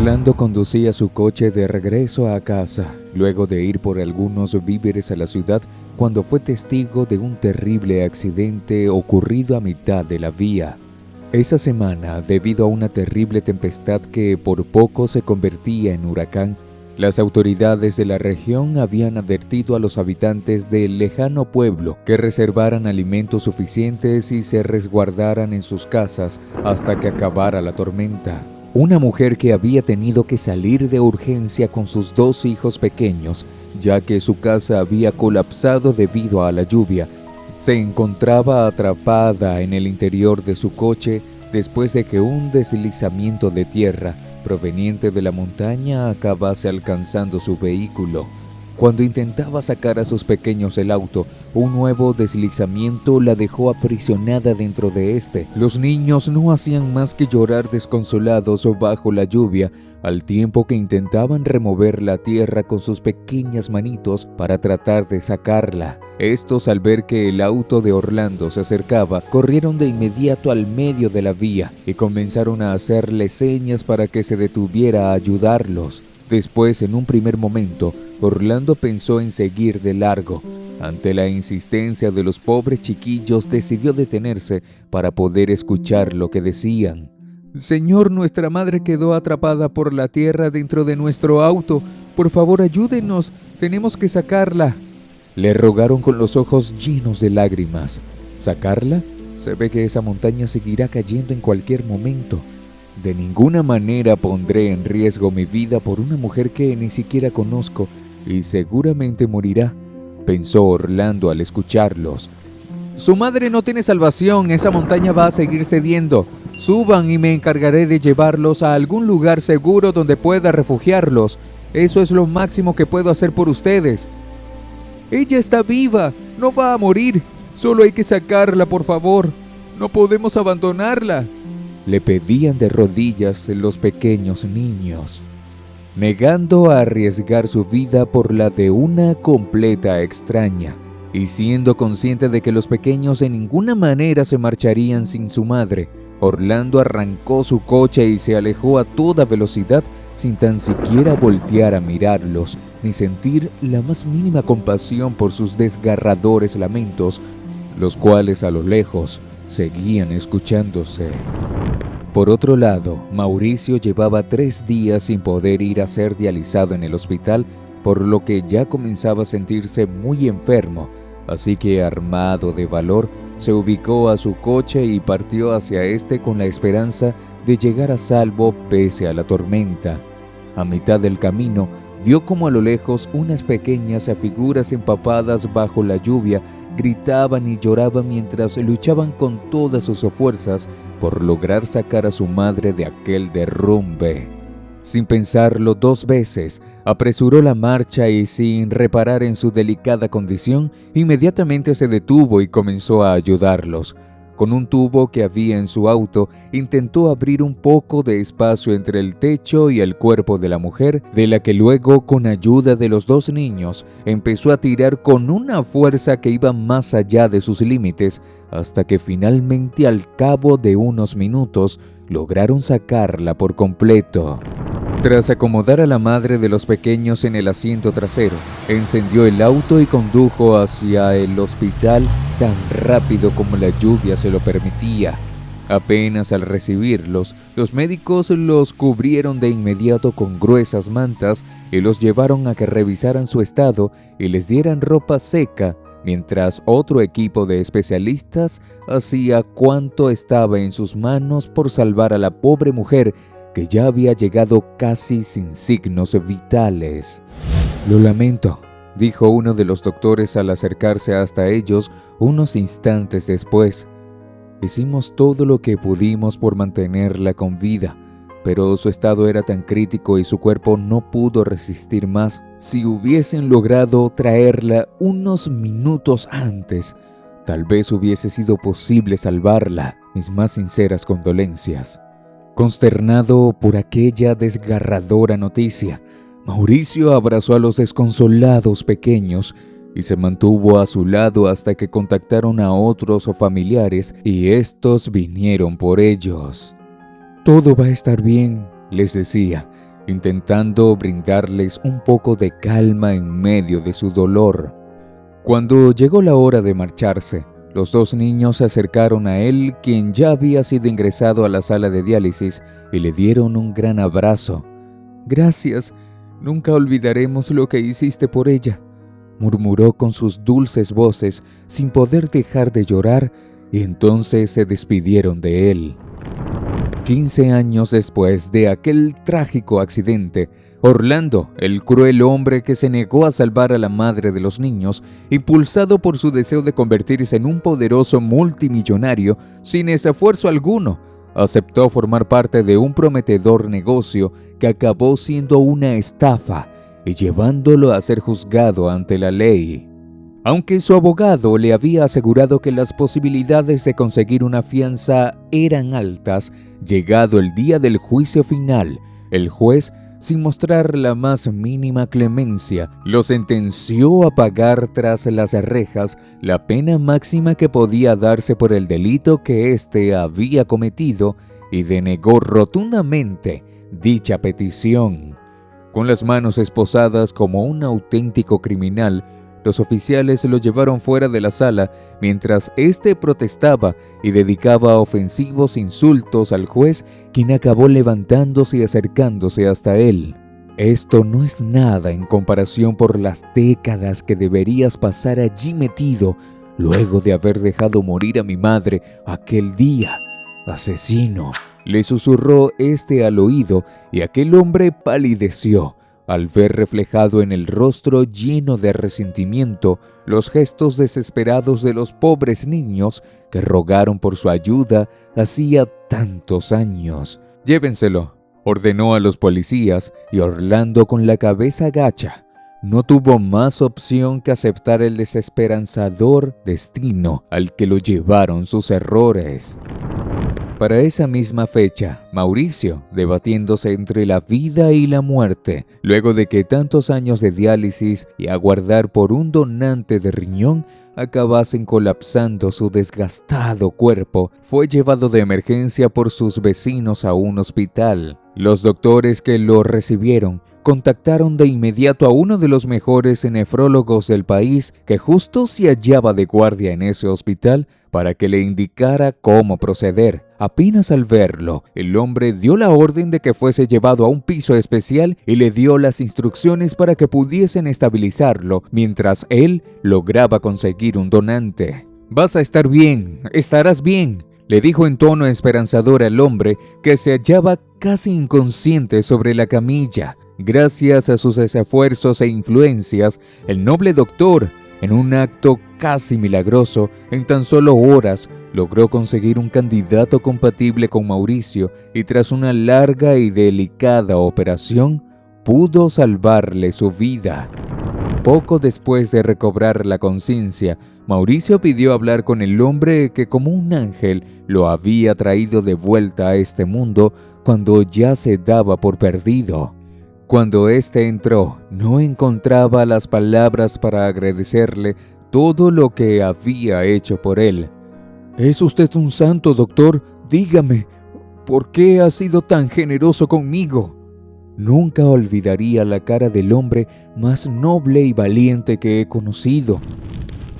Orlando conducía su coche de regreso a casa, luego de ir por algunos víveres a la ciudad, cuando fue testigo de un terrible accidente ocurrido a mitad de la vía. Esa semana, debido a una terrible tempestad que por poco se convertía en huracán, las autoridades de la región habían advertido a los habitantes del lejano pueblo que reservaran alimentos suficientes y se resguardaran en sus casas hasta que acabara la tormenta. Una mujer que había tenido que salir de urgencia con sus 2 hijos pequeños, ya que su casa había colapsado debido a la lluvia, se encontraba atrapada en el interior de su coche después de que un deslizamiento de tierra proveniente de la montaña acabase alcanzando su vehículo. Cuando intentaba sacar a sus pequeños del auto, un nuevo deslizamiento la dejó aprisionada dentro de este. Los niños no hacían más que llorar desconsolados bajo la lluvia, al tiempo que intentaban remover la tierra con sus pequeñas manitos para tratar de sacarla. Estos, al ver que el auto de Orlando se acercaba, corrieron de inmediato al medio de la vía y comenzaron a hacerle señas para que se detuviera a ayudarlos. Después, en un primer momento, Orlando pensó en seguir de largo. Ante la insistencia de los pobres chiquillos, decidió detenerse para poder escuchar lo que decían. «Señor, nuestra madre quedó atrapada por la tierra dentro de nuestro auto. Por favor, ayúdenos. Tenemos que sacarla», le rogaron con los ojos llenos de lágrimas. ¿Sacarla? Se ve que esa montaña seguirá cayendo en cualquier momento. De ninguna manera pondré en riesgo mi vida por una mujer que ni siquiera conozco y seguramente morirá, pensó Orlando al escucharlos. «Su madre no tiene salvación, esa montaña va a seguir cediendo. Suban y me encargaré de llevarlos a algún lugar seguro donde pueda refugiarlos. Eso es lo máximo que puedo hacer por ustedes». «Ella está viva, no va a morir. Solo hay que sacarla, por favor. No podemos abandonarla», le pedían de rodillas los pequeños niños, negando a arriesgar su vida por la de una completa extraña, y siendo consciente de que los pequeños de ninguna manera se marcharían sin su madre. Orlando arrancó su coche y se alejó a toda velocidad sin tan siquiera voltear a mirarlos, ni sentir la más mínima compasión por sus desgarradores lamentos, los cuales a lo lejos seguían escuchándose. Por otro lado, Mauricio llevaba 3 días sin poder ir a ser dializado en el hospital, por lo que ya comenzaba a sentirse muy enfermo, así que armado de valor, se ubicó a su coche y partió hacia este con la esperanza de llegar a salvo pese a la tormenta. A mitad del camino, vio como a lo lejos unas pequeñas figuras empapadas bajo la lluvia gritaban y lloraban mientras luchaban con todas sus fuerzas por lograr sacar a su madre de aquel derrumbe. Sin pensarlo 2 veces, apresuró la marcha y sin reparar en su delicada condición, inmediatamente se detuvo y comenzó a ayudarlos. Con un tubo que había en su auto, intentó abrir un poco de espacio entre el techo y el cuerpo de la mujer, de la que luego, con ayuda de los 2 niños, empezó a tirar con una fuerza que iba más allá de sus límites, hasta que finalmente, al cabo de unos minutos, lograron sacarla por completo. Tras acomodar a la madre de los pequeños en el asiento trasero, encendió el auto y condujo hacia el hospital tan rápido como la lluvia se lo permitía. Apenas al recibirlos, los médicos los cubrieron de inmediato con gruesas mantas y los llevaron a que revisaran su estado y les dieran ropa seca, mientras otro equipo de especialistas hacía cuanto estaba en sus manos por salvar a la pobre mujer que ya había llegado casi sin signos vitales. «Lo lamento», dijo uno de los doctores al acercarse hasta ellos unos instantes después. «Hicimos todo lo que pudimos por mantenerla con vida, pero su estado era tan crítico y su cuerpo no pudo resistir más. Si hubiesen logrado traerla unos minutos antes, tal vez hubiese sido posible salvarla. Mis más sinceras condolencias». Consternado por aquella desgarradora noticia, Mauricio abrazó a los desconsolados pequeños y se mantuvo a su lado hasta que contactaron a otros familiares y estos vinieron por ellos. «Todo va a estar bien», les decía, intentando brindarles un poco de calma en medio de su dolor. Cuando llegó la hora de marcharse, los dos niños se acercaron a él, quien ya había sido ingresado a la sala de diálisis, y le dieron un gran abrazo. «Gracias, nunca olvidaremos lo que hiciste por ella», murmuró con sus dulces voces sin poder dejar de llorar, y entonces se despidieron de él. 15 años después de aquel trágico accidente, Orlando, el cruel hombre que se negó a salvar a la madre de los niños, impulsado por su deseo de convertirse en un poderoso multimillonario sin esfuerzo alguno, aceptó formar parte de un prometedor negocio que acabó siendo una estafa y llevándolo a ser juzgado ante la ley. Aunque su abogado le había asegurado que las posibilidades de conseguir una fianza eran altas, llegado el día del juicio final, el juez, sin mostrar la más mínima clemencia, lo sentenció a pagar tras las rejas la pena máxima que podía darse por el delito que éste había cometido y denegó rotundamente dicha petición. Con las manos esposadas como un auténtico criminal, los oficiales lo llevaron fuera de la sala mientras éste protestaba y dedicaba ofensivos insultos al juez, quien acabó levantándose y acercándose hasta él. «Esto no es nada en comparación por las décadas que deberías pasar allí metido luego de haber dejado morir a mi madre aquel día, asesino», le susurró este al oído, y aquel hombre palideció al ver reflejado en el rostro lleno de resentimiento los gestos desesperados de los pobres niños que rogaron por su ayuda hacía tantos años. «Llévenselo», ordenó a los policías, y Orlando, con la cabeza gacha, no tuvo más opción que aceptar el desesperanzador destino al que lo llevaron sus errores. Para esa misma fecha, Mauricio, debatiéndose entre la vida y la muerte, luego de que tantos años de diálisis y aguardar por un donante de riñón acabasen colapsando su desgastado cuerpo, fue llevado de emergencia por sus vecinos a un hospital. Los doctores que lo recibieron contactaron de inmediato a uno de los mejores nefrólogos del país, que justo se hallaba de guardia en ese hospital, para que le indicara cómo proceder. Apenas al verlo, el hombre dio la orden de que fuese llevado a un piso especial y le dio las instrucciones para que pudiesen estabilizarlo mientras él lograba conseguir un donante. «Vas a estar bien, estarás bien», le dijo en tono esperanzador al hombre, que se hallaba casi inconsciente sobre la camilla. Gracias a sus esfuerzos e influencias, el noble doctor, en un acto casi milagroso, en tan solo horas, logró conseguir un candidato compatible con Mauricio, y tras una larga y delicada operación, pudo salvarle su vida. Poco después de recobrar la conciencia, Mauricio pidió hablar con el hombre que, como un ángel, lo había traído de vuelta a este mundo cuando ya se daba por perdido. Cuando éste entró, no encontraba las palabras para agradecerle todo lo que había hecho por él. «Es usted un santo, doctor. Dígame, ¿por qué ha sido tan generoso conmigo?». Nunca olvidaría la cara del hombre más noble y valiente que he conocido.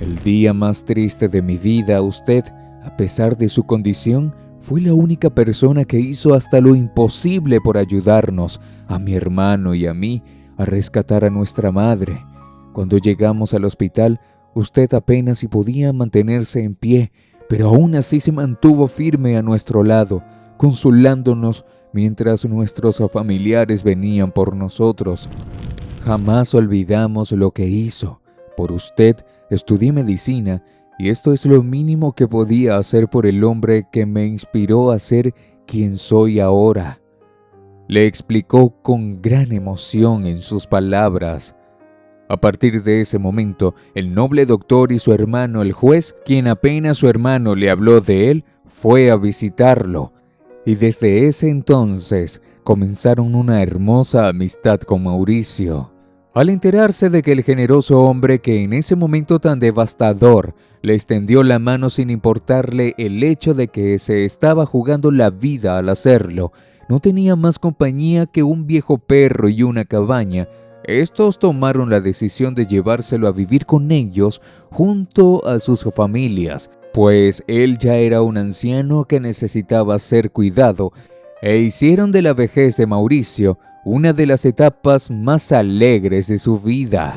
«El día más triste de mi vida, usted, a pesar de su condición, fue la única persona que hizo hasta lo imposible por ayudarnos, a mi hermano y a mí, a rescatar a nuestra madre. Cuando llegamos al hospital, usted apenas si podía mantenerse en pie, pero aún así se mantuvo firme a nuestro lado, consolándonos mientras nuestros familiares venían por nosotros. Jamás olvidamos lo que hizo. Por usted estudié medicina, y esto es lo mínimo que podía hacer por el hombre que me inspiró a ser quien soy ahora», le explicó con gran emoción en sus palabras. A partir de ese momento, el noble doctor y su hermano el juez, quien apenas su hermano le habló de él, fue a visitarlo, y desde ese entonces comenzaron una hermosa amistad con Mauricio. Al enterarse de que el generoso hombre, que en ese momento tan devastador le extendió la mano sin importarle el hecho de que se estaba jugando la vida al hacerlo, no tenía más compañía que un viejo perro y una cabaña. Estos tomaron la decisión de llevárselo a vivir con ellos junto a sus familias, pues él ya era un anciano que necesitaba ser cuidado, e hicieron de la vejez de Mauricio una de las etapas más alegres de su vida.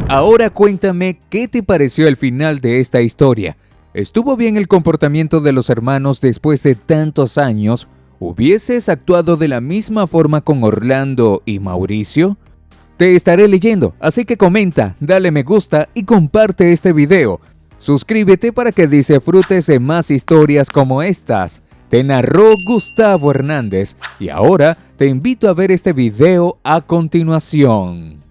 Ahora cuéntame, ¿qué te pareció el final de esta historia? ¿Estuvo bien el comportamiento de los hermanos después de tantos años? ¿Hubieses actuado de la misma forma con Orlando y Mauricio? Te estaré leyendo, así que comenta, dale me gusta y comparte este video. Suscríbete para que disfrutes de más historias como estas. Te narró Gustavo Hernández y ahora te invito a ver este video a continuación.